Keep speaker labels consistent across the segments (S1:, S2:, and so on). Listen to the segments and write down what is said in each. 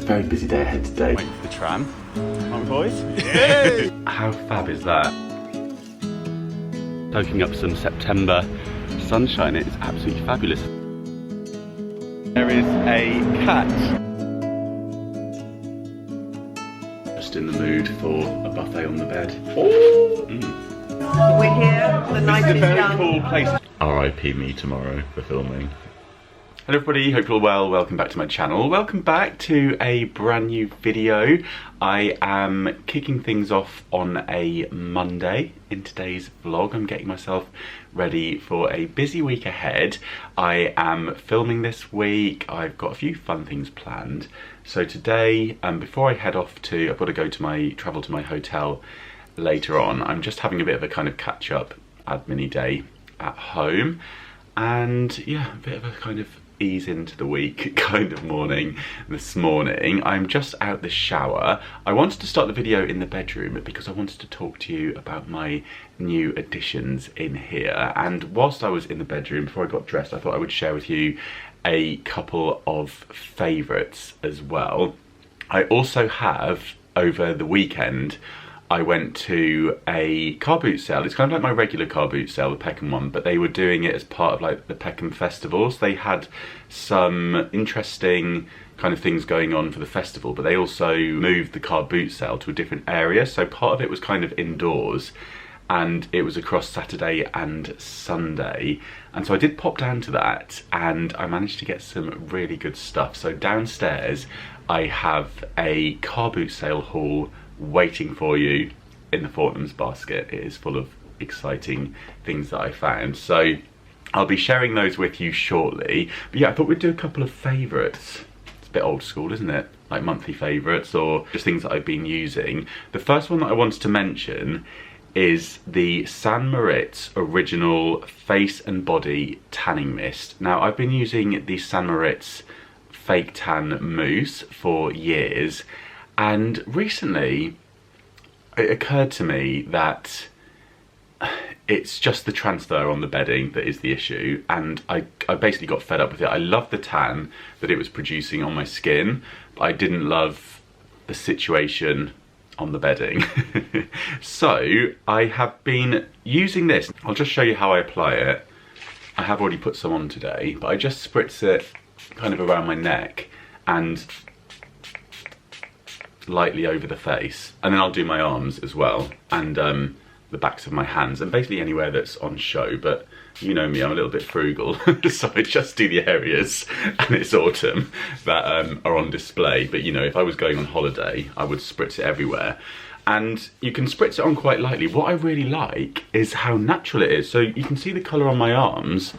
S1: very busy day ahead today.
S2: Waiting for the tram. Aren't we, boys?
S1: Yay! How fab is that? Soaking up some September sunshine, it's absolutely fabulous. There is a cat. Just in the mood for a buffet on the bed. Oh!
S3: We're here, the night is young.
S1: Cool place. R.I.P. me tomorrow for filming. Hello everybody, hope you're all well. Welcome back to my channel. Welcome back to a brand new video. I am kicking things off on a Monday in today's vlog. I'm getting myself ready for a busy week ahead. I am filming this week. I've got a few fun things planned. So today, before I head off to, I've got to go to travel to my hotel later on. I'm just having a bit of a kind of catch up admin day at home. And yeah, a bit of a kind of ease into the week kind of morning this morning. I'm just out the shower. I wanted to start the video in the bedroom because I wanted to talk to you about my new additions in here. And whilst I was in the bedroom, before I got dressed, I thought I would share with you a couple of favourites as well. I also have, over the weekend, I went to a car boot sale. It's kind of like my regular car boot sale, the Peckham one, but they were doing it as part of like the Peckham festivals. They had some interesting kind of things going on for the festival, but they also moved the car boot sale to a different area. So part of it was kind of indoors and it was across Saturday and Sunday. And so I did pop down to that and I managed to get some really good stuff. So downstairs, I have a car boot sale haul waiting for you in the Fortnum's basket. It is full of exciting things that I found, so I'll be sharing those with you shortly. But yeah, I thought we'd do a couple of favourites. It's a bit old school, isn't it? Like monthly favourites or just things that I've been using. The first one that I wanted to mention is the St. Moritz Original Face and Body Tanning Mist. Now, I've been using the St. Moritz Fake Tan Mousse for years, and recently it occurred to me that it's just the transfer on the bedding that is the issue, and I basically got fed up with it. I loved the tan that it was producing on my skin, but I didn't love the situation on the bedding. So I have been using this. I'll just show you how I apply it. I have already put some on today, but I just spritz it kind of around my neck and lightly over the face, and then I'll do my arms as well, and the backs of my hands, and basically anywhere that's on show. But you know me, I'm a little bit frugal, so I just do the areas, and it's autumn, that are on display. But you know, if I was going on holiday, I would spritz it everywhere. And you can spritz it on quite lightly. What I really like is how natural it is. So you can see the colour on my arms.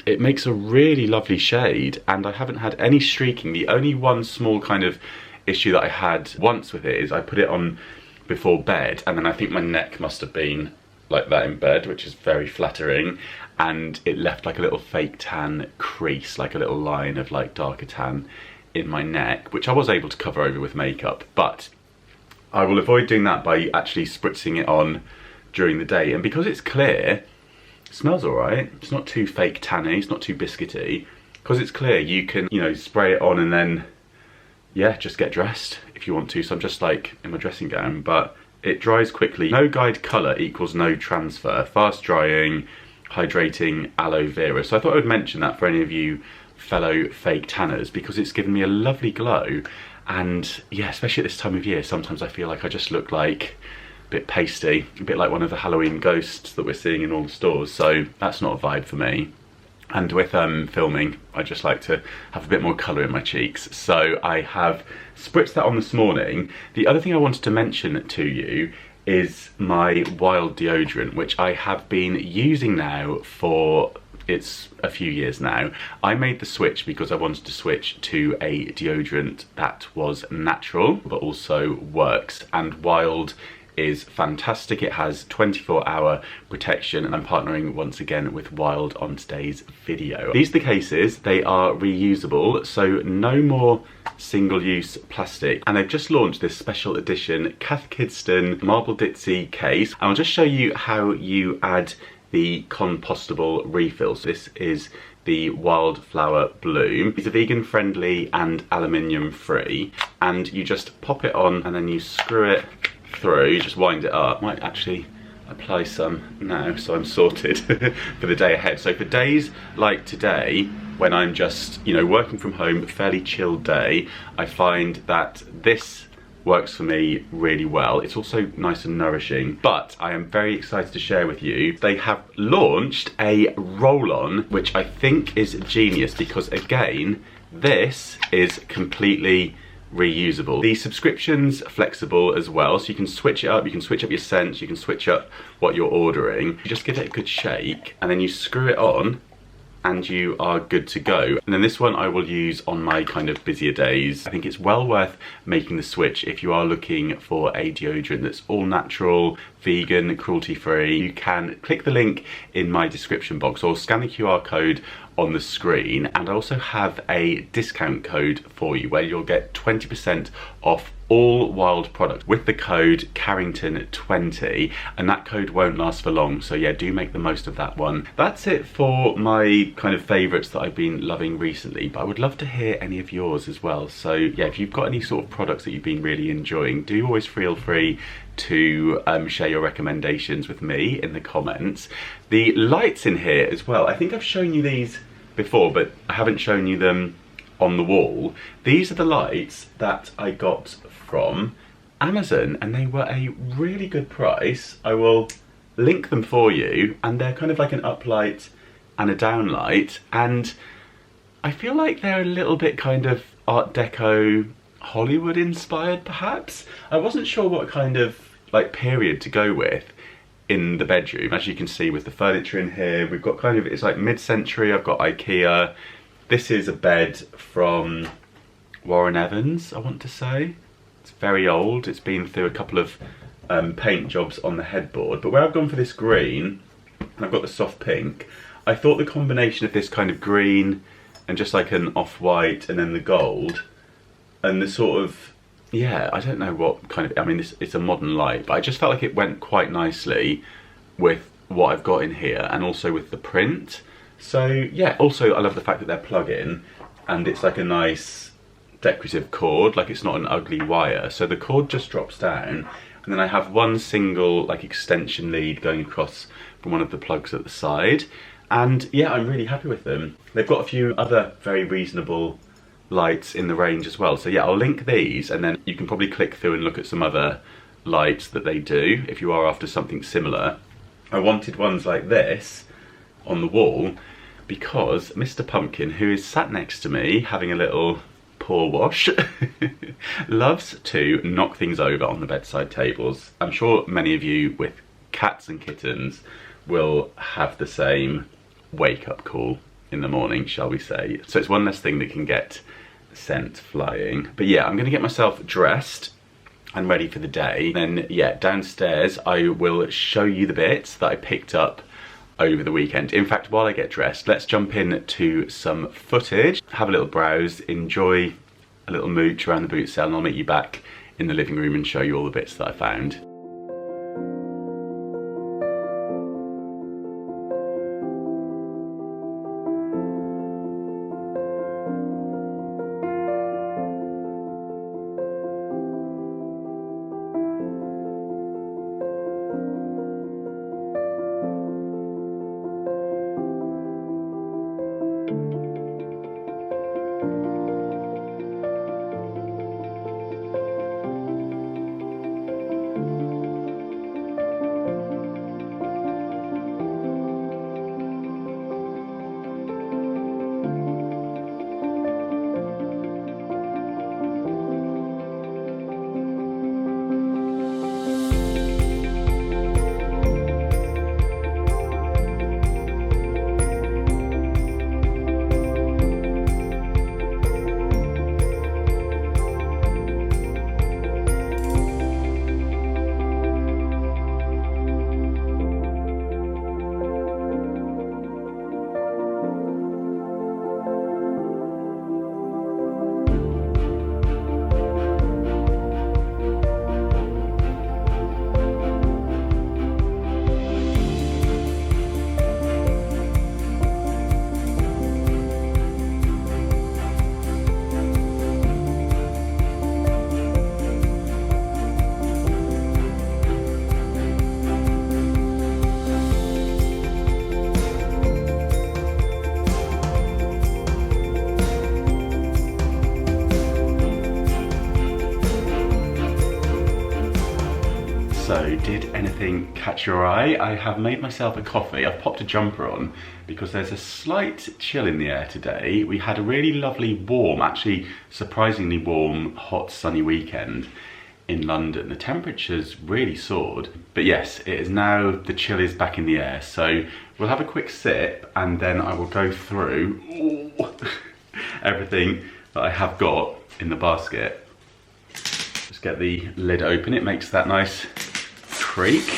S1: It makes a really lovely shade, and I haven't had any streaking. The only one small kind of issue that I had once with it is I put it on before bed, and then I think my neck must have been like that in bed, which is very flattering, and it left like a little fake tan crease, like a little line of like darker tan in my neck, which I was able to cover over with makeup. But I will avoid doing that by actually spritzing it on during the day. And because it's clear, it smells alright. It's not too fake tanny, it's not too biscuity. Because it's clear, you can, you know, spray it on and then yeah, just get dressed if you want to. So I'm just like in my dressing gown, but it dries quickly. No guide colour equals no transfer. Fast drying, hydrating aloe vera. So I thought I would mention that for any of you fellow fake tanners, because it's given me a lovely glow. And yeah, especially at this time of year, sometimes I feel like I just look like a bit pasty, a bit like one of the Halloween ghosts that we're seeing in all the stores. So that's not a vibe for me. And with filming, I just like to have a bit more colour in my cheeks. So I have spritzed that on this morning. The other thing I wanted to mention to you is my Wild deodorant, which I have been using now for, it's a few years now. I made the switch because I wanted to switch to a deodorant that was natural, but also works. And Wild is fantastic. It has 24-hour protection, and I'm partnering once again with Wild on today's video. These are the cases. They are reusable, so no more single-use plastic. And they've just launched this special edition Cath Kidston Marble Ditzy case. And I'll just show you how you add the compostable refill. So this is the Wildflower Bloom. These are vegan friendly and aluminium free, and you just pop it on and then you screw it through, you just wind it up. Might actually apply some now so I'm sorted for the day ahead. So for days like today, when I'm just, you know, working from home, fairly chilled day, I find that this works for me really well. It's also nice and nourishing, but I am very excited to share with you, they have launched a roll-on, which I think is genius because again, this is completely reusable. The subscription's flexible as well, so you can switch it up, you can switch up your scents, you can switch up what you're ordering. You just give it a good shake and then you screw it on and you are good to go. And then this one I will use on my kind of busier days. I think it's well worth making the switch if you are looking for a deodorant that's all natural, vegan, cruelty-free. You can click the link in my description box or scan the QR code on the screen, and I also have a discount code for you where you'll get 20% off all Wild products with the code Carrington20, and that code won't last for long, so yeah, do make the most of that one. That's it for my kind of favourites that I've been loving recently, but I would love to hear any of yours as well. So yeah, if you've got any sort of products that you've been really enjoying, do always feel free to share your recommendations with me in the comments. The lights in here as well, I think I've shown you these before, but I haven't shown you them on the wall. These are the lights that I got from Amazon, and they were a really good price. I will link them for you, and they're kind of like an up light and a down light, and I feel like they're a little bit kind of Art Deco Hollywood inspired perhaps. I wasn't sure what kind of like period to go with in the bedroom. As you can see with the furniture in here, we've got kind of, it's like mid-century. I've got IKEA. This is a bed from Warren Evans, I want to say. It's very old. It's been through a couple of paint jobs on the headboard, but where I've gone for this green, and I've got the soft pink, I thought the combination of this kind of green and just like an off-white and then the gold and the sort of, yeah, I don't know what kind of, I mean, it's a modern light, but I just felt like it went quite nicely with what I've got in here and also with the print. So yeah, also I love the fact that they're plug-in and it's like a nice decorative cord, like it's not an ugly wire. So the cord just drops down and then I have one single like extension lead going across from one of the plugs at the side. And yeah, I'm really happy with them. They've got a few other very reasonable lights in the range as well. So yeah, I'll link these and then you can probably click through and look at some other lights that they do if you are after something similar. I wanted ones like this on the wall because Mr. Pumpkin, who is sat next to me having a little paw wash, loves to knock things over on the bedside tables. I'm sure many of you with cats and kittens will have the same wake-up call in the morning, shall we say. So it's one less thing that can get sent flying. But yeah, I'm gonna get myself dressed and ready for the day. Then yeah, downstairs I will show you the bits that I picked up over the weekend. In fact, while I get dressed, let's jump in to some footage, have a little browse, enjoy a little mooch around the boot sale, and I'll meet you back in the living room and show you all the bits that I found. So, did anything catch your eye? I have made myself a coffee. I've popped a jumper on because there's a slight chill in the air today. We had a really lovely warm, actually surprisingly warm, hot sunny weekend in London. The temperature's really soared. But yes, it is now, the chill is back in the air. So we'll have a quick sip and then I will go through everything that I have got in the basket. Just get the lid open, it makes that nice creak.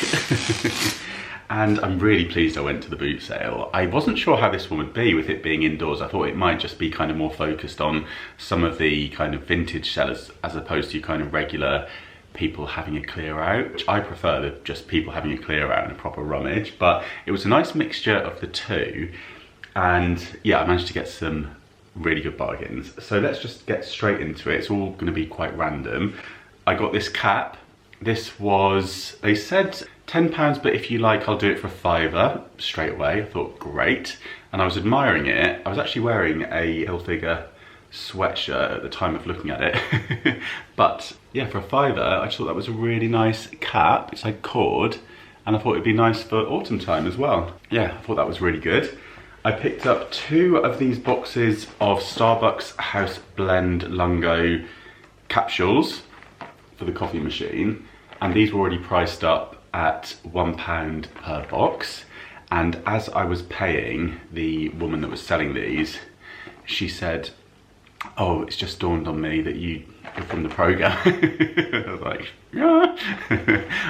S1: And I'm really pleased I went to the boot sale. I wasn't sure how this one would be with it being indoors. I thought it might just be kind of more focused on some of the kind of vintage sellers as opposed to kind of regular people having a clear out, which I prefer the just people having a clear out and a proper rummage. But it was a nice mixture of the two. And yeah, I managed to get some really good bargains. So let's just get straight into it. It's all gonna be quite random. I got this cap. This was, they said £10, but if you like, I'll do it for a £5 straight away. I thought, great. And I was admiring it. I was actually wearing a Hilfiger sweatshirt at the time of looking at it. But yeah, for a £5, I just thought that was a really nice cap. It's like cord, and I thought it'd be nice for autumn time as well. Yeah, I thought that was really good. I picked up 2 of these boxes of Starbucks House Blend Lungo capsules for the coffee machine, and these were already priced up at £1 per box. And as I was paying the woman that was selling these, she said, "Oh, it's just dawned on me that you're from the program." I was like, yeah.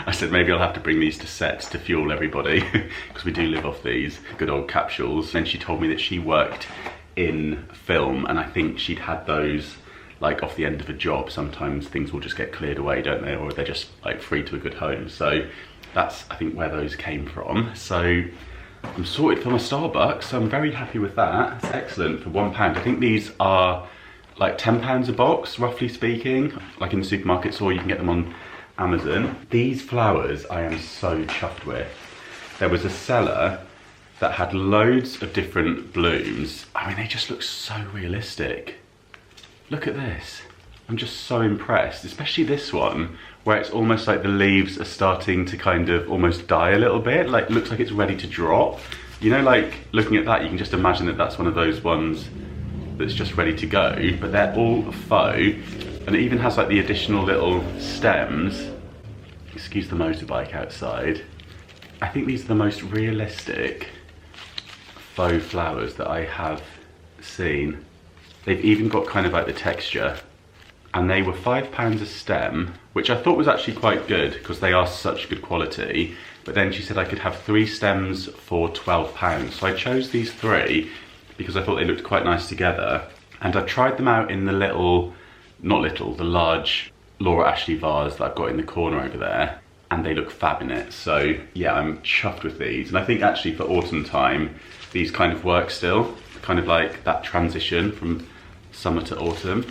S1: I said, maybe I'll have to bring these to set to fuel everybody, because we do live off these good old capsules. And she told me that she worked in film, and I think she'd had those like off the end of a job. Sometimes things will just get cleared away, don't they? Or they're just like free to a good home. So that's, I think, where those came from. So I'm sorted for my Starbucks, so I'm very happy with that. It's excellent for £1. I think these are like £10 a box, roughly speaking, like in the supermarkets, or you can get them on Amazon. These flowers I am so chuffed with. There was a seller that had loads of different blooms. I mean, they just look so realistic. Look at this. I'm just so impressed, especially this one, where it's almost like the leaves are starting to kind of almost die a little bit, like looks like it's ready to drop. You know, like looking at that, you can just imagine that that's one of those ones that's just ready to go, but they're all faux, and it even has like the additional little stems. Excuse the motorbike outside. I think these are the most realistic faux flowers that I have seen. They've even got kind of like the texture, and they were £5 a stem, which I thought was actually quite good because they are such good quality. But then she said I could have 3 stems for £12. So I chose these 3 because I thought they looked quite nice together. And I tried them out in the little, not little, the large Laura Ashley vase that I've got in the corner over there, and they look fab in it. So yeah, I'm chuffed with these. And I think actually for autumn time, these kind of work still, kind of like that transition from summer to autumn.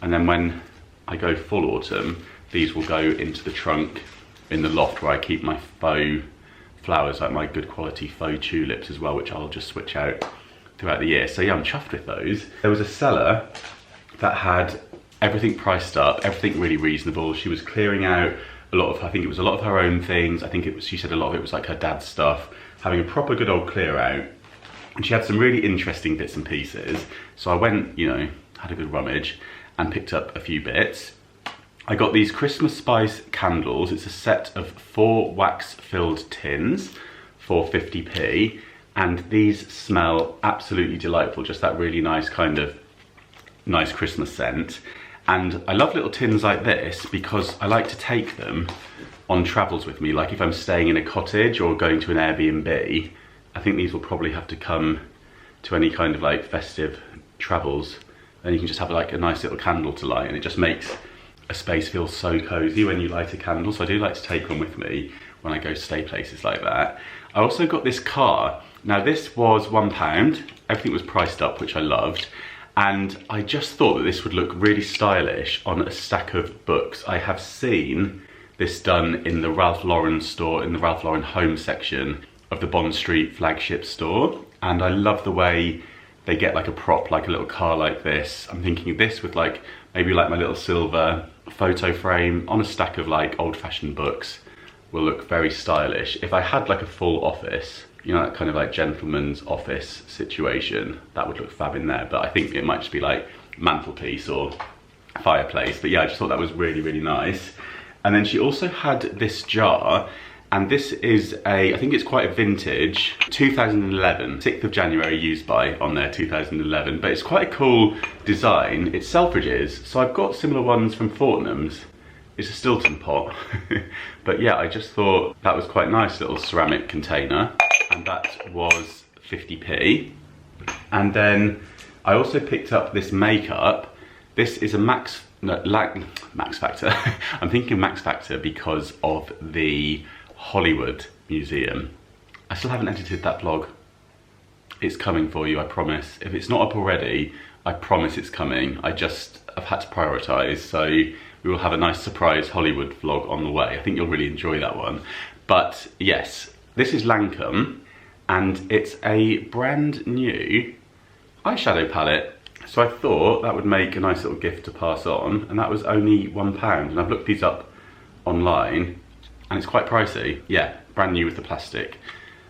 S1: And then when I go full autumn, these will go into the trunk in the loft where I keep my faux flowers, like my good quality faux tulips as well, which I'll just switch out throughout the year. So yeah, I'm chuffed with those. There was a seller that had everything priced up, everything really reasonable. She was clearing out a lot of, I think it was a lot of her own things. I think it was, she said a lot of it was like her dad's stuff, having a proper good old clear out. And she had some really interesting bits and pieces. So I went, you know, had a good rummage and picked up a few bits. I got these Christmas spice candles. It's a set of 4 wax-filled tins for 50p. And these smell absolutely delightful. Just that really nice kind of nice Christmas scent. And I love little tins like this because I like to take them on travels with me. Like if I'm staying in a cottage or going to an Airbnb, I think these will probably have to come to any kind of like festive travels. Then you can just have like a nice little candle to light, and it just makes a space feel so cozy when you light a candle. So I do like to take one with me when I go stay places like that. I also got this car. Now this was £1. Everything was priced up, which I loved. And I just thought that this would look really stylish on a stack of books. I have seen this done in the Ralph Lauren store, in the Ralph Lauren home section of the Bond Street flagship store. And I love the way they get like a prop, like a little car like this. I'm thinking of this with like, maybe like my little silver photo frame on a stack of like old fashioned books. will look very stylish. If I had like a full office, you know, that kind of like gentleman's office situation, that would look fab in there. But I think it might just be like mantelpiece or fireplace. But yeah, I just thought that was really, really nice. And then she also had this jar, and this is I think it's quite a vintage, 2011, 6th of January used by on there, 2011. But it's quite a cool design. It's Selfridges, so I've got similar ones from Fortnum's. It's a Stilton pot. But yeah, I just thought that was quite nice, little ceramic container. And that was 50p. And then I also picked up this makeup. This is a Max Factor. I'm thinking Max Factor because of the Hollywood Museum. I still haven't edited that vlog. It's coming for you, I promise. If it's not up already, I promise it's coming. I've had to prioritise, so we will have a nice surprise Hollywood vlog on the way. I think you'll really enjoy that one. But yes, this is Lancome, and it's a brand new eyeshadow palette. So I thought that would make a nice little gift to pass on, and that was only £1. And I've looked these up online, and it's quite pricey. Yeah, brand new with the plastic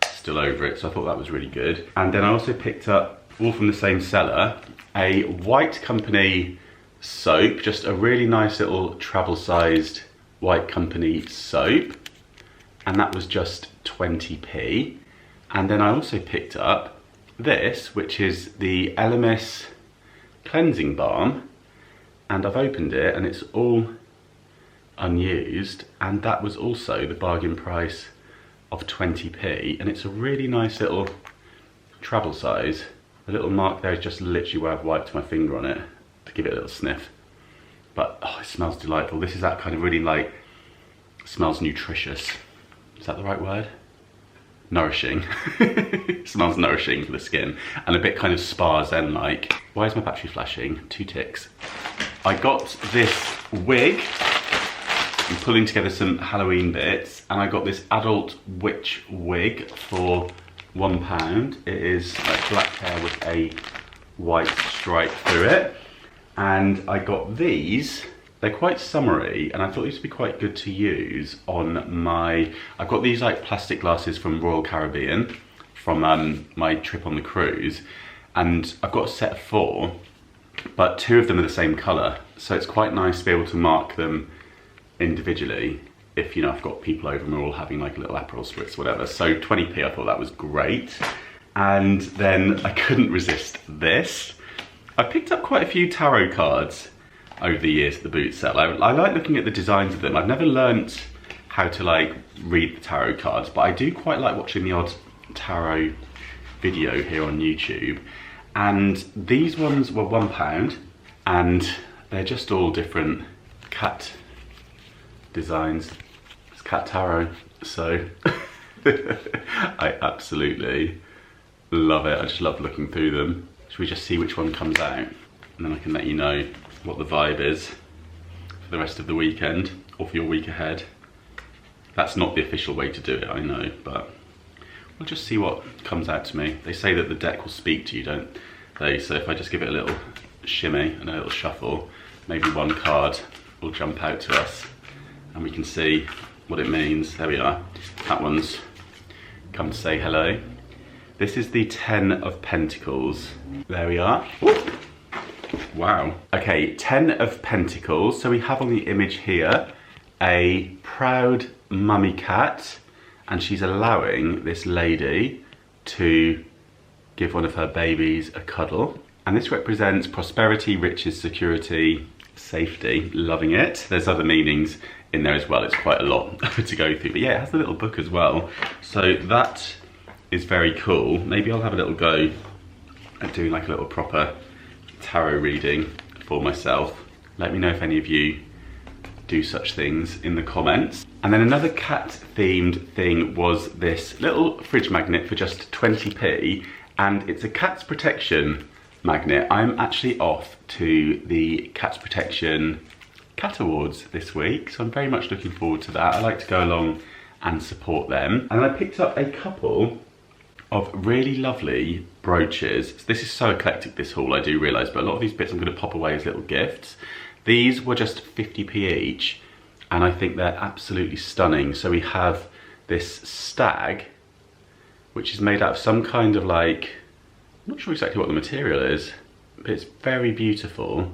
S1: still over it, so I thought that was really good. And then I also picked up, all from the same seller, a White Company soap, just a really nice little travel-sized White Company soap, and that was just 20p. And then I also picked up this, which is the Elemis cleansing balm, and I've opened it and it's all unused, and that was also the bargain price of 20p, and it's a really nice little travel size. The little mark there is just literally where I've wiped my finger on it to give it a little sniff. But oh, it smells delightful. This is that kind of really like, smells nutritious. Is that the right word? Nourishing. It smells nourishing for the skin, and a bit kind of spa zen like. Why is my battery flashing? 2 ticks. I got this wig. I'm pulling together some Halloween bits, and I got this adult witch wig for £1. It is like black hair with a white stripe through it. And I got these. They're quite summery, and I thought these would be quite good to use on my... I've got these like plastic glasses from Royal Caribbean from my trip on the cruise, and I've got a set of 4, but 2 of them are the same colour, so it's quite nice to be able to mark them individually if, you know, I've got people over and we're all having like a little Aperol spritz or whatever. So 20p, I thought that was great. And then I couldn't resist this. I picked up quite a few tarot cards over the years at the boot sale. I like looking at the designs of them. I've never learnt how to like read the tarot cards, but I do quite like watching the odd tarot video here on YouTube. And these ones were £1, and they're just all different cat designs. It's cat tarot, so I absolutely love it. I just love looking through them. Should we just see which one comes out, and then I can let you know what the vibe is for the rest of the weekend, or for your week ahead. That's not the official way to do it, I know, but we'll just see what comes out to me. They say that the deck will speak to you, don't they? So if I just give it a little shimmy and a little shuffle, maybe one card will jump out to us and we can see what it means. There we are. That one's come to say hello. This is the 10 of Pentacles. There we are. Whoop. Wow. Okay, 10 of Pentacles. So we have on the image here a proud mummy cat, and she's allowing this lady to give one of her babies a cuddle. And this represents prosperity, riches, security, safety. Loving it. There's other meanings in there as well. It's quite a lot to go through. But yeah, it has a little book as well. So that is very cool. Maybe I'll have a little go at doing like a little proper tarot reading for myself. Let me know if any of you do such things in the comments. And then another cat themed thing was this little fridge magnet for just 20p, and it's a Cats Protection magnet. I'm actually off to the Cats Protection Cat Awards this week, so I'm very much looking forward to that. I like to go along and support them. And I picked up a couple of really lovely brooches. This is so eclectic, this haul, I do realise, but a lot of these bits I'm going to pop away as little gifts. These were just 50p each, and I think they're absolutely stunning. So we have this stag, which is made out of some kind of like, I'm not sure exactly what the material is, but it's very beautiful.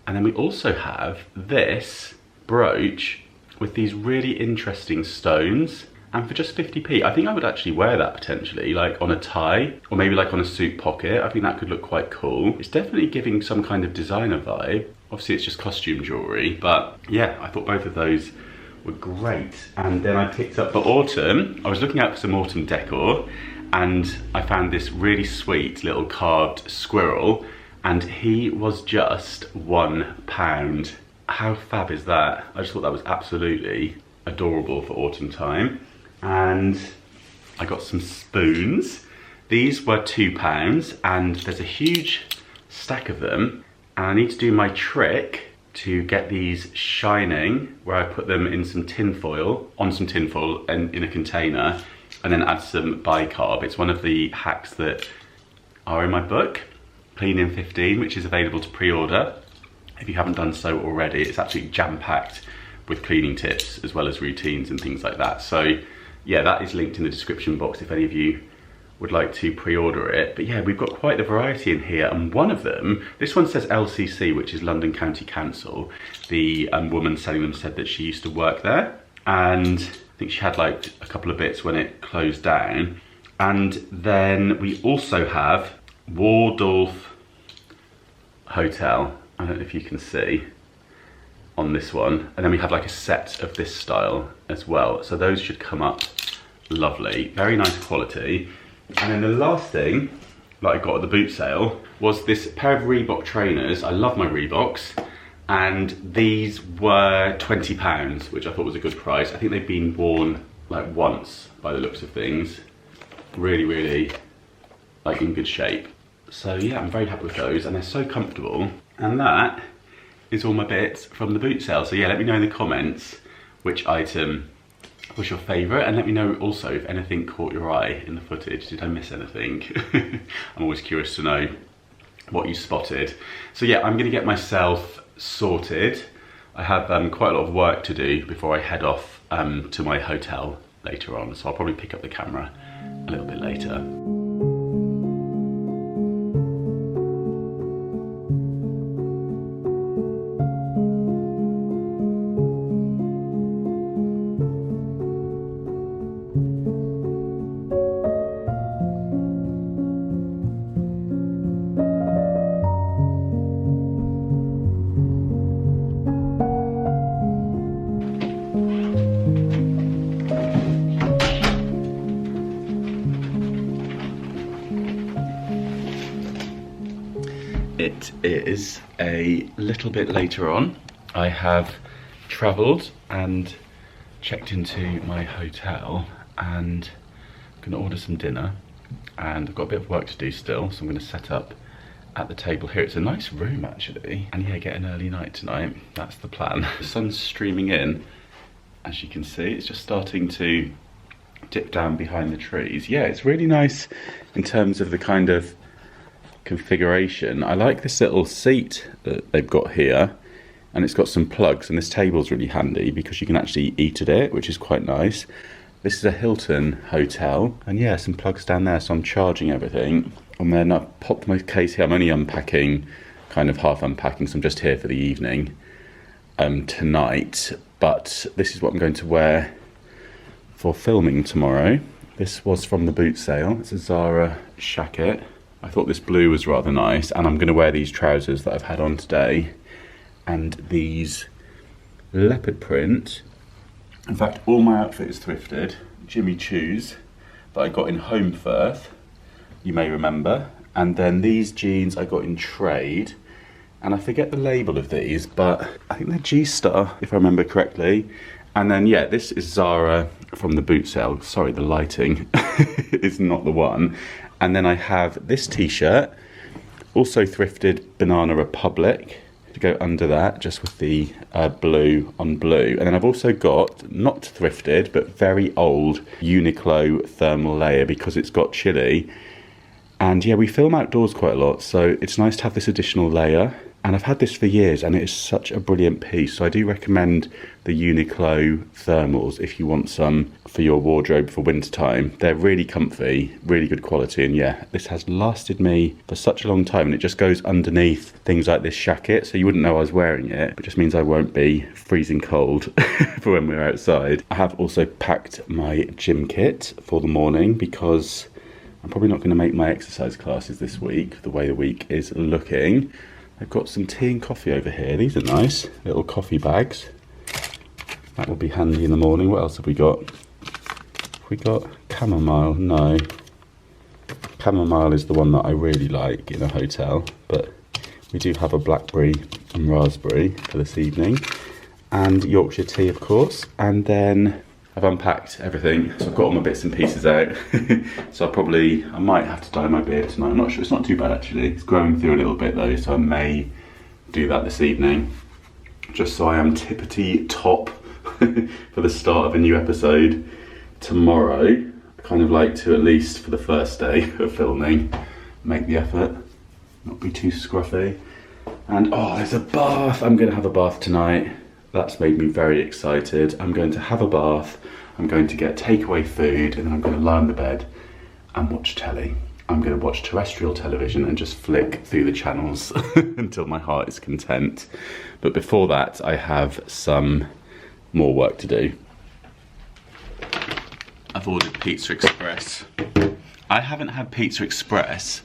S1: And then we also have this brooch with these really interesting stones, and for just 50p. I think I would actually wear that potentially, like on a tie, or maybe like on a suit pocket. I think that could look quite cool. It's definitely giving some kind of designer vibe. Obviously it's just costume jewellery, but yeah, I thought both of those were great. And then I picked up for autumn, I was looking out for some autumn decor, and I found this really sweet little carved squirrel, and he was just £1. How fab is that? I just thought that was absolutely adorable for autumn time. And I got some spoons. These were £2, and there's a huge stack of them. And I need to do my trick to get these shining, where I put them in some tin foil, and in a container, and then add some bicarb. It's one of the hacks that are in my book, Clean in 15, which is available to pre-order. If you haven't done so already, it's absolutely jam-packed with cleaning tips as well as routines and things like that. So yeah, that is linked in the description box if any of you would like to pre-order it. But yeah, we've got quite the variety in here, and one of them, this one says LCC, which is London County Council. The woman selling them said that she used to work there, and I think she had like a couple of bits when it closed down. And then we also have Waldorf Hotel. I don't know if you can see on this one. And then we have like a set of this style as well. So those should come up lovely. Very nice quality. And then the last thing that I got at the boot sale was this pair of Reebok trainers. I love my Reeboks. And these were £20, which I thought was a good price. I think they've been worn like once by the looks of things. Really, really like in good shape. So yeah, I'm very happy with those, and they're so comfortable. And that is all my bits from the boot sale. So yeah, let me know in the comments which item was your favourite, and let me know also if anything caught your eye in the footage. Did I miss anything? I'm always curious to know what you spotted. So yeah, I'm gonna get myself sorted. I have quite a lot of work to do before I head off to my hotel later on, so I'll probably pick up the camera a little bit later. It is a little bit later on. I have travelled and checked into my hotel, and I'm gonna order some dinner, and I've got a bit of work to do still, so I'm gonna set up at the table here. It's a nice room actually, and yeah, get an early night tonight. That's the plan. The sun's streaming in, as you can see. It's just starting to dip down behind the trees. Yeah, it's really nice in terms of the kind of configuration. I like this little seat that they've got here, and it's got some plugs, and this table's really handy because you can actually eat at it, which is quite nice. This is a Hilton hotel, and yeah, some plugs down there, so I'm charging everything. And then I've popped my case here. I'm only unpacking, kind of half unpacking, so I'm just here for the evening tonight. But this is what I'm going to wear for filming tomorrow. This was from the boot sale. It's a Zara jacket. I thought this blue was rather nice, and I'm going to wear these trousers that I've had on today, and these leopard print. In fact, all my outfit is thrifted. Jimmy Choos that I got in Home Firth, you may remember. And then these jeans I got in trade, and I forget the label of these, but I think they're G-Star, if I remember correctly. And then yeah, this is Zara from the boot sale. Sorry, the lighting is not the one. And then I have this t-shirt, also thrifted Banana Republic, to go under that, just with the blue on blue. And then I've also got, not thrifted, but very old Uniqlo thermal layer, because it's got chilly. And yeah, we film outdoors quite a lot, so it's nice to have this additional layer. And I've had this for years and it is such a brilliant piece. So I do recommend the Uniqlo thermals if you want some for your wardrobe for winter time. They're really comfy, really good quality. And yeah, this has lasted me for such a long time, and it just goes underneath things like this jacket. So you wouldn't know I was wearing it, but just means I won't be freezing cold for when we're outside. I have also packed my gym kit for the morning because I'm probably not going to make my exercise classes this week, the way the week is looking. I've got some tea and coffee over here. These are nice little coffee bags. That will be handy in the morning. What else have we got? Have we got chamomile? No. Chamomile is the one that I really like in a hotel, but we do have a blackberry and raspberry for this evening. And Yorkshire tea, of course. And then I've unpacked everything, so I've got all my bits and pieces out. So I might have to dye my beard tonight. I'm not sure, it's not too bad actually. It's growing through a little bit though, so I may do that this evening. Just so I am tippity top for the start of a new episode tomorrow. I kind of like to, at least for the first day of filming, make the effort, not be too scruffy. And oh, there's a bath. I'm gonna have a bath tonight. That's made me very excited. I'm going to have a bath, I'm going to get takeaway food, and then I'm going to lie on the bed and watch telly. I'm going to watch terrestrial television and just flick through the channels until my heart is content. But before that, I have some more work to do. I've ordered Pizza Express. I haven't had Pizza Express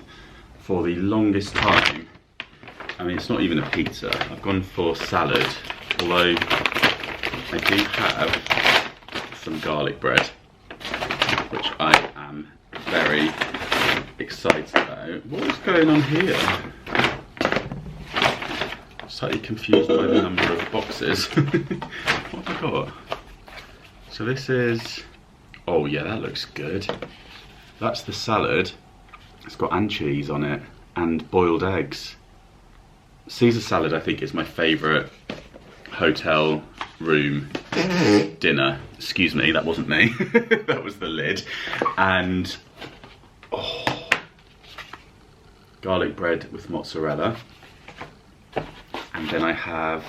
S1: for the longest time. I mean, it's not even a pizza. I've gone for salad. Although I do have some garlic bread, which I am very excited about. What is going on here? Slightly confused by the number of boxes. What have I got? So this is, oh yeah, that looks good. That's the salad. It's got anchovies on it and boiled eggs. Caesar salad, I think, is my favourite hotel room dinner. Excuse me, that wasn't me. That was the lid. And oh, garlic bread with mozzarella. And then I have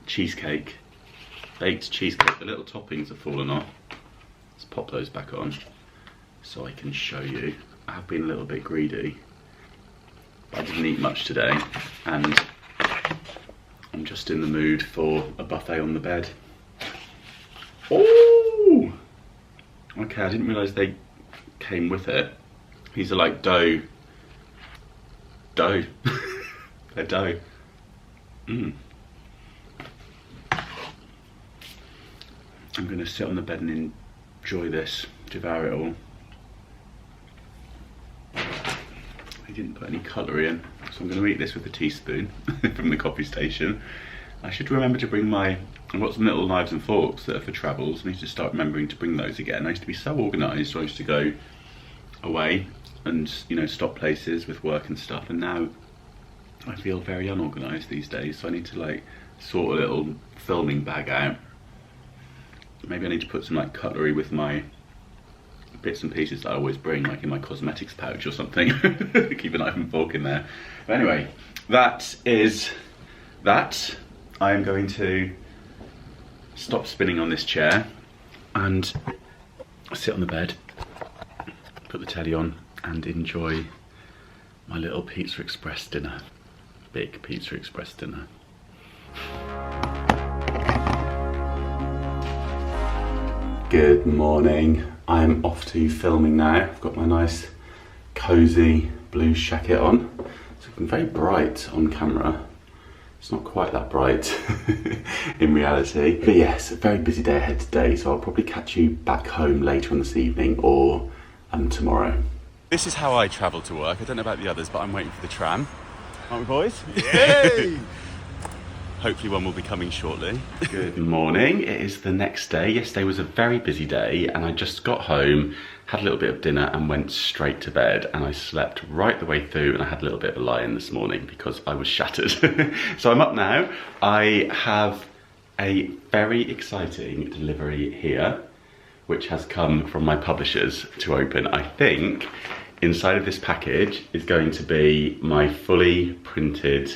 S1: cheesecake, baked cheesecake. The little toppings have fallen off. Let's pop those back on so I can show you. I have been a little bit greedy. I didn't eat much today, and I'm just in the mood for a buffet on the bed. Oh! Okay, I didn't realise they came with it. These are like dough. They're dough. I'm going to sit on the bed and enjoy this, devour it all. I didn't put any cutlery in, so I'm going to eat this with a teaspoon from the coffee station. I should remember to bring I've got some little knives and forks that are for travels. I need to start remembering to bring those again. I used to be so organised. I used to go away and, you know, stop places with work and stuff, and now I feel very unorganised these days, so I need to like sort a little filming bag out. Maybe I need to put some like cutlery with my bits and pieces that I always bring, like in my cosmetics pouch or something. Keep a knife and fork in there. But anyway, that is that. I am going to stop spinning on this chair and sit on the bed, put the telly on and enjoy my little Pizza Express dinner. Big Pizza Express dinner. Good morning. I'm off to filming now. I've got my nice cozy blue jacket on. It's looking very bright on camera. It's not quite that bright in reality. But yes, a very busy day ahead today, so I'll probably catch you back home later on this evening or tomorrow. This is how I travel to work. I don't know about the others, but I'm waiting for the tram. Aren't we, boys? Yay! Hopefully one will be coming shortly. Good morning, it is the next day. Yesterday was a very busy day and I just got home, had a little bit of dinner and went straight to bed, and I slept right the way through, and I had a little bit of a lie-in this morning because I was shattered. So I'm up now. I have a very exciting delivery here, which has come from my publishers to open, I think, inside of this package is going to be my fully printed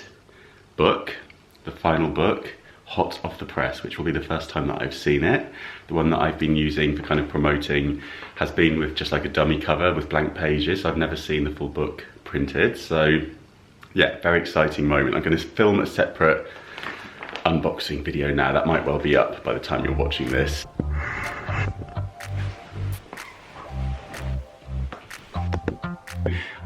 S1: book, the final book, hot off the press, which will be the first time that I've seen it. The one that I've been using for kind of promoting has been with just like a dummy cover with blank pages. So I've never seen the full book printed. So yeah, very exciting moment. I'm going to film a separate unboxing video now. That might well be up by the time you're watching this.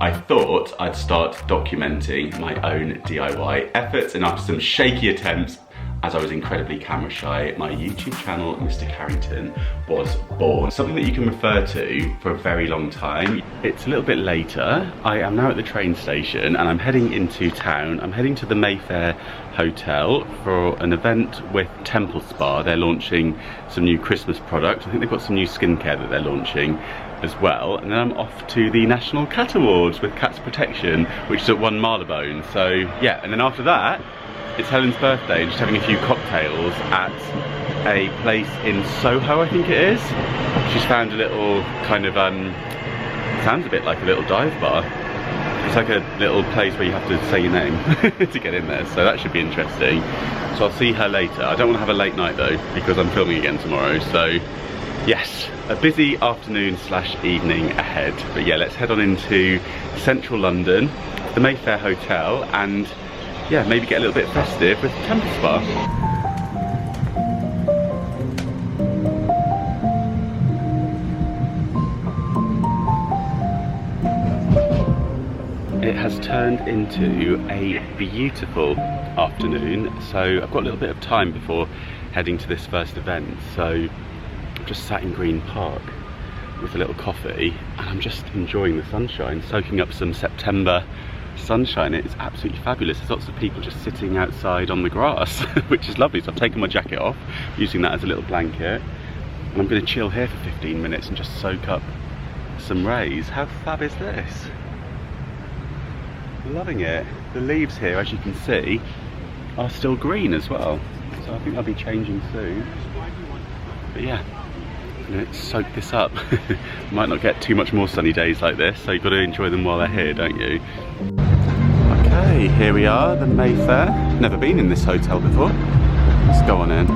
S1: I thought I'd start documenting my own DIY efforts, and after some shaky attempts, as I was incredibly camera shy, my YouTube channel, Mr. Carrington, was born. Something that you can refer to for a very long time. It's a little bit later. I am now at the train station and I'm heading into town. I'm heading to the Mayfair Hotel for an event with Temple Spa. They're launching some new Christmas products. I think they've got some new skincare that they're launching as well. And then I'm off to the National Cat Awards with Cats Protection, which is at 1 Marylebone. So yeah, and then after that, it's Helen's birthday, just having a few cocktails at a place in Soho, I think it is. She's found a little kind of, sounds a bit like a little dive bar. It's like a little place where you have to say your name to get in there, so that should be interesting. So I'll see her later. I don't want to have a late night though, because I'm filming again tomorrow, so yes, a busy afternoon / evening ahead. But yeah, let's head on into central London, the Mayfair Hotel, and yeah, maybe get a little bit festive with Temple Spa. It has turned into a beautiful afternoon, so I've got a little bit of time before heading to this first event. So I'm just sat in Green Park with a little coffee and I'm just enjoying the sunshine, soaking up some September sunshine. It's absolutely fabulous. There's lots of people just sitting outside on the grass, which is lovely. So I've taken my jacket off, using that as a little blanket, and I'm going to chill here for 15 minutes and just soak up some rays. How fab is this? Loving it. The leaves here, as you can see, are still green as well, so I think they'll be changing soon. But yeah, I'm going to soak this up. Might not get too much more sunny days like this, so you've got to enjoy them while they're here, don't you? Okay, here we are, the Mayfair. Never been in this hotel before. Let's go on in.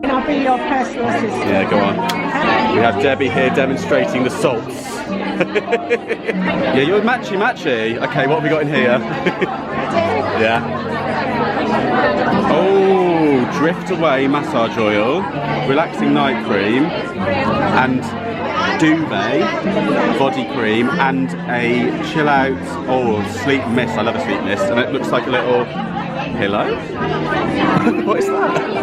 S3: Can I be your personal assistant?
S1: Yeah, go on. We have Debbie here demonstrating the salts. Yeah, you're matchy. Okay, what have we got in here? Yeah. Oh, Drift Away massage oil, relaxing night cream, and duvet body cream, and a chill out sleep mist. I love a sleep mist, and it looks like a little pillow. What is that?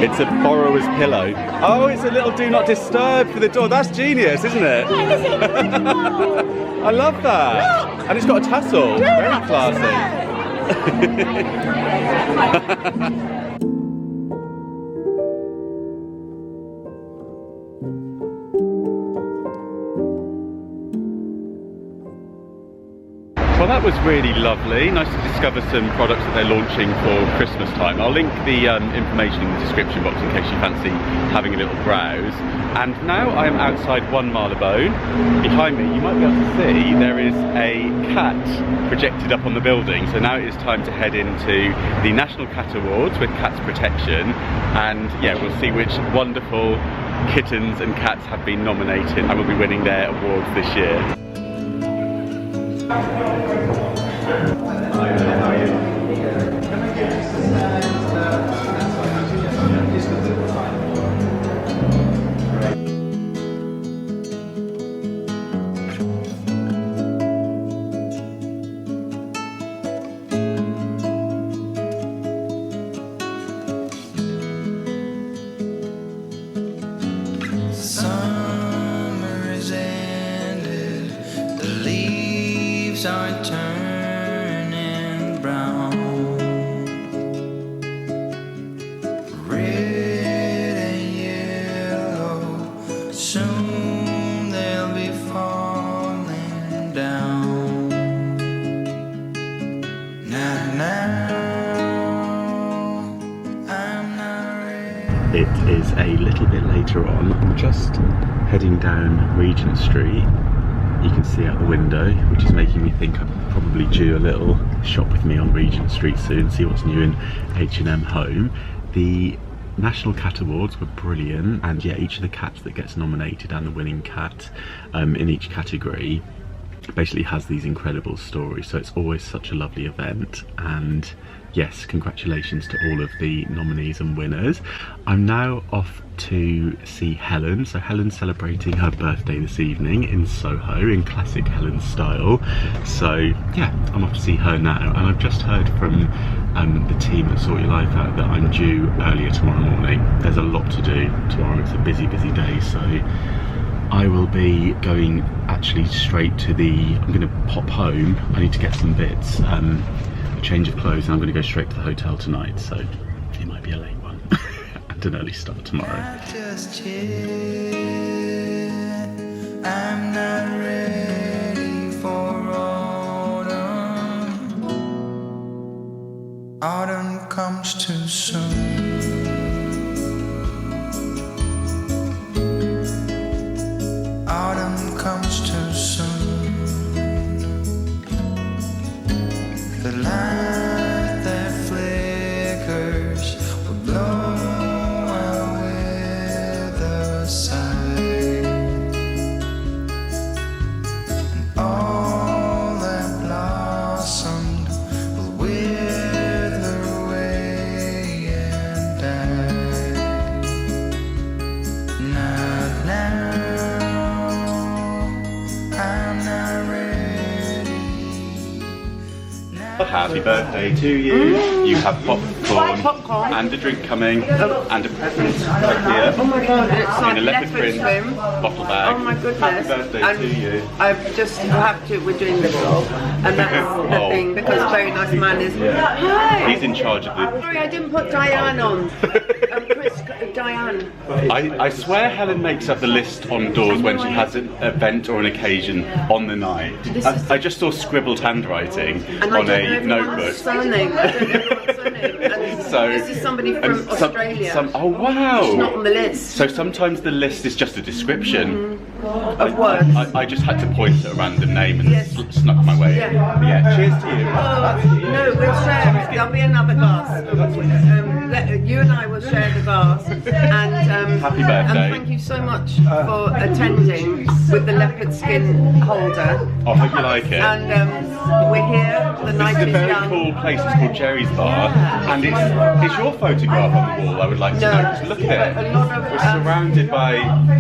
S1: It's a borrower's pillow. Oh, it's a little do not disturb for the door. That's genius, isn't it? I love that. Look. And it's got a tassel. Very classy. Well, that was really lovely. Nice to discover some products that they're launching for Christmas time. I'll link the information in the description box in case you fancy having a little browse. And now I am outside 1 Marylebone. Behind me, you might be able to see, there is a cat projected up on the building. So now it is time to head into the National Cat Awards with Cats Protection. And yeah, we'll see which wonderful kittens and cats have been nominated and will be winning their awards this year.
S4: Summer is ended, the leaves are turning brown. Red and yellow, soon they'll be falling down.
S1: it is a little bit later on. I'm just heading down Regent Street. You can see out the window, which is making me think I'm probably due a little shop with me on Regent Street soon, see what's new in H&M Home. The National Cat Awards were brilliant, and yeah, each of the cats that gets nominated and the winning cat in each category basically has these incredible stories, so it's always such a lovely event. And yes, congratulations to all of the nominees and winners. I'm now off to see Helen. So Helen's celebrating her birthday this evening in Soho in classic Helen style. So yeah, I'm off to see her now, and I've just heard from the team at Sort Your Life Out that I'm due earlier tomorrow morning. There's a lot to do tomorrow, it's a busy day, so I will be going actually straight to I'm going to pop home. I need to get some bits, a change of clothes, and I'm going to go straight to the hotel tonight, so it might be a late one and an early start tomorrow.
S4: I'm not ready for autumn. Autumn comes too soon. Autumn comes too soon. The light that flickers will blow away the sight, and all that blossomed will wither away and die. Not now.
S1: Happy birthday to you. You have popcorn and a drink coming and a present right here.
S5: Oh my god, it's
S1: in
S5: like
S1: a leopard print
S5: swim.
S1: bottle bag.
S5: Oh my goodness.
S1: Happy birthday
S5: and
S1: to you.
S5: I've just have to, we're doing the vlog, and that's the thing, because Very Nice Man is, hi!
S1: He's in charge of the...
S5: Sorry, I didn't put Diane on. Diane.
S1: I swear Helen makes up the list on doors when she has an event or an occasion on the night. I just saw scribbled handwriting on a notebook.
S5: Surname. I don't know what surname. And
S1: So,
S5: this is somebody from Australia.
S1: Oh wow!
S5: She's not on the list.
S1: So sometimes the list is just a description
S5: of words.
S1: I just had to point at a random name and
S5: Yes.
S1: snuck my way in.
S5: Yeah.
S1: Yeah, cheers to you.
S5: No, we'll share it. There'll be another glass. You and I will share the glass. And
S1: Happy birthday.
S5: And thank you so much for attending with the leopard skin holder.
S1: I hope you like it.
S5: And we're here. The
S1: This
S5: night
S1: is a
S5: is
S1: very
S5: young.
S1: cool place. It's called Jerry's Bar, and it's your photograph on the wall. I would like to know. 'Cause look at it.
S5: A lot of
S1: We're surrounded by.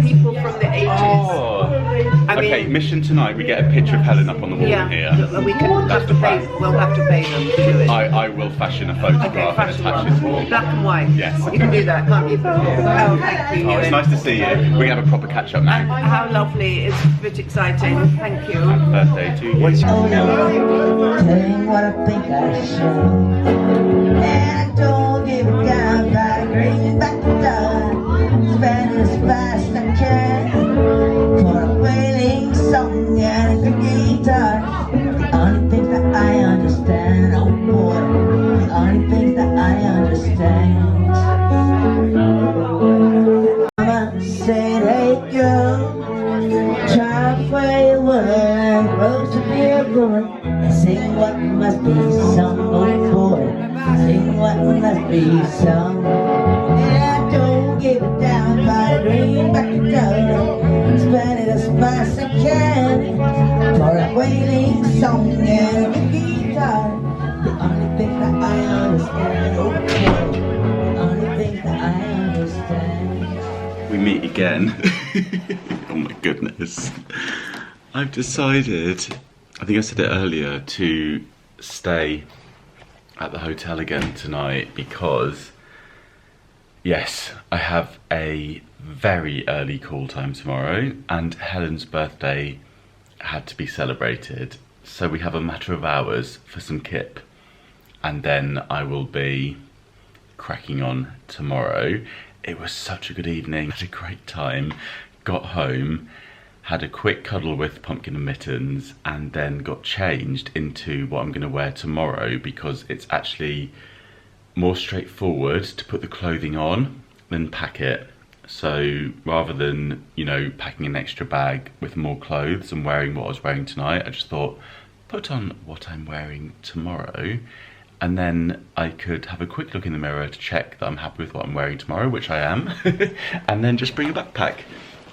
S5: people from the 80s.
S1: Oh.
S5: I mean,
S1: Okay, mission tonight. We get a picture of Helen up on the wall
S5: yeah,
S1: here.
S5: we can
S1: That's
S5: have
S1: the
S5: to pay.
S1: plan.
S5: We'll have to pay them to do it.
S1: I will fashion a photograph and
S5: fashion
S1: attach it to
S5: one.
S1: it.
S5: Black and white.
S1: Yes.
S5: You can do that, can't you? Oh, thank you.
S1: Oh, it's
S5: Ewan.
S1: nice to see you. We can have a proper catch up now.
S5: How lovely. It's a bit exciting. Thank you.
S1: Happy birthday to you.
S6: Oh no, telling what I think I should. And I don't give a damn about a greenback guitar. Spend as fast as I can for a wailing song and a guitar. The only thing that I understand, oh boy, the only thing that I understand. Mama said, hey girl, try to play the world, rose to be a boy, and sing what must be sung, oh boy, sing what must be sung. And I don't give a damn about a greenback guitar, spend it as fast as I can for a wailing song and a guitar. The only thing that I understand, oh boy, the only thing that I understand.
S1: We meet again. Oh my goodness. I've decided, I think I said it earlier, to stay at the hotel again tonight because, yes, I have a very early call time tomorrow and Helen's birthday had to be celebrated. So we have a matter of hours for some kip and then I will be cracking on tomorrow. It was such a good evening, had a great time, got home, had a quick cuddle with Pumpkin and Mittens, and then got changed into what I'm going to wear tomorrow because it's actually more straightforward to put the clothing on than pack it. So rather than, you know, packing an extra bag with more clothes and wearing what I was wearing tonight, I just thought, put on what I'm wearing tomorrow, and then I could have a quick look in the mirror to check that I'm happy with what I'm wearing tomorrow, which I am, and then just bring a backpack.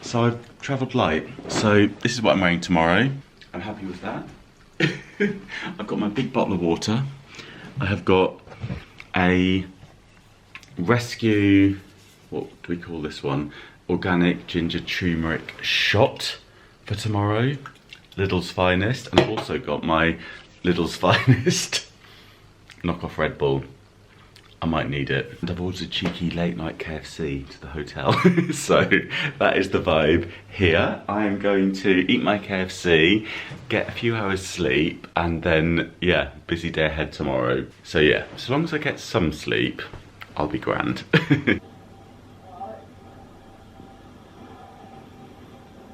S1: So I've travelled light. So this is what I'm wearing tomorrow. I'm happy with that. I've got my big bottle of water. I have got a Rescue, what do we call this one? Organic ginger turmeric shot for tomorrow. Lidl's Finest. And I've also got my Lidl's Finest knockoff Red Bull. I might need it. And I've ordered a cheeky late night KFC to the hotel. So that is the vibe here. I am going to eat my KFC, get a few hours sleep, and then, yeah, busy day ahead tomorrow. So yeah, as long as I get some sleep, I'll be grand.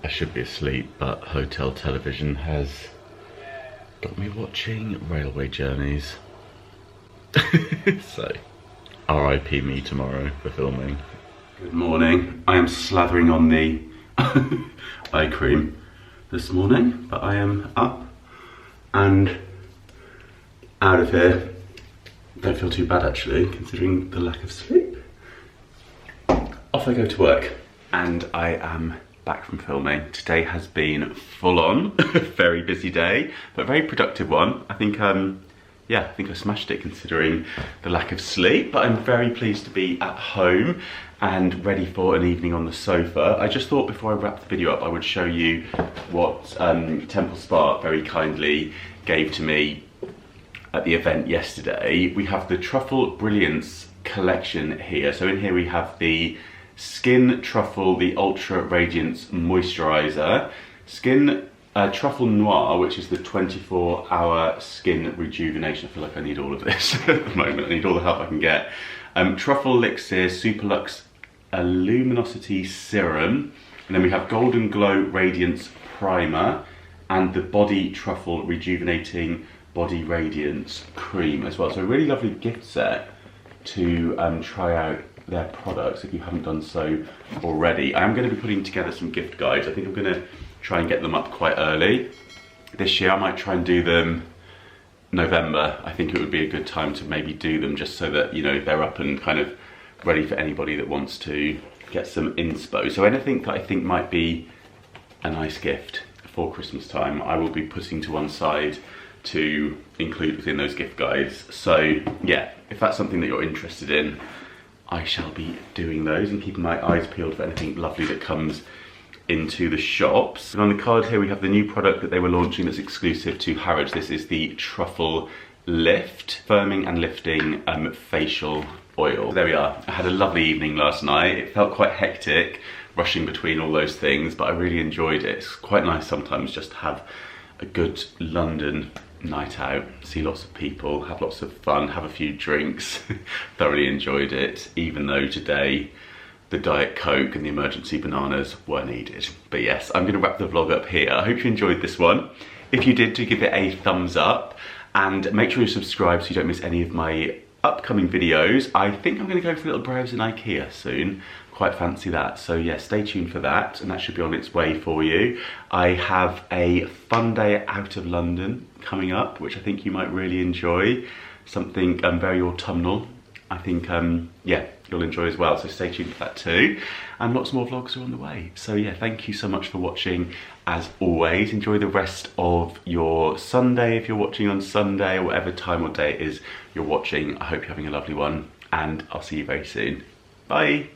S1: I should be asleep, but hotel television has got me watching railway journeys. So, RIP me tomorrow for filming. Good morning. I am slathering on the eye cream this morning, but I am up and out of here. Don't feel too bad actually, considering the lack of sleep. Off I go to work, and I am back from filming. Today has been full on, very busy day, but very productive one. I think, yeah, I think I smashed it considering the lack of sleep, but I'm very pleased to be at home and ready for an evening on the sofa. I just thought before I wrap the video up, I would show you what Temple Spa very kindly gave to me at the event yesterday. We have the Truffle Brilliance collection here. So in here we have the Skin Truffle, the Ultra Radiance Moisturizer, Skin Truffle Noir, which is the 24-hour skin rejuvenation. I feel like I need all of this at the moment. I need all the help I can get. Truffle Elixir Superlux Luminosity Serum, and then we have Golden Glow Radiance Primer, and the Body Truffle Rejuvenating Body Radiance Cream as well. So a really lovely gift set to try out their products if you haven't done so already. I am going to be putting together some gift guides. I think I'm going to try and get them up quite early this year. I might try and do them November. I think it would be a good time to maybe do them, just so that, you know, they're up and kind of ready for anybody that wants to get some inspo. So anything that I think might be a nice gift for Christmas time, I will be putting to one side to include within those gift guides. So yeah, if that's something that you're interested in, I shall be doing those and keeping my eyes peeled for anything lovely that comes into the shops. And on the card here we have the new product that they were launching that's exclusive to Harrods. This is the Truffle Lift Firming and Lifting Facial Oil. There we are. I had a lovely evening last night. It felt quite hectic rushing between all those things, but I really enjoyed it. It's quite nice sometimes just to have a good London night out, see lots of people, have lots of fun, have a few drinks. Thoroughly enjoyed it, even though today the Diet Coke and the emergency bananas were needed. But yes, I'm going to wrap the vlog up here. I hope you enjoyed this one. If you did, do give it a thumbs up and make sure you subscribe so you don't miss any of my upcoming videos. I think I'm going to go for a little browse in IKEA soon. Quite fancy that. So yeah, stay tuned for that, and that should be on its way for you. I have a fun day out of London coming up, which I think you might really enjoy. Something very autumnal. I think, yeah, you'll enjoy as well. So stay tuned for that too. And lots more vlogs are on the way. So yeah, thank you so much for watching as always. Enjoy the rest of your Sunday if you're watching on Sunday, or whatever time or day it is you're watching. I hope you're having a lovely one, and I'll see you very soon. Bye.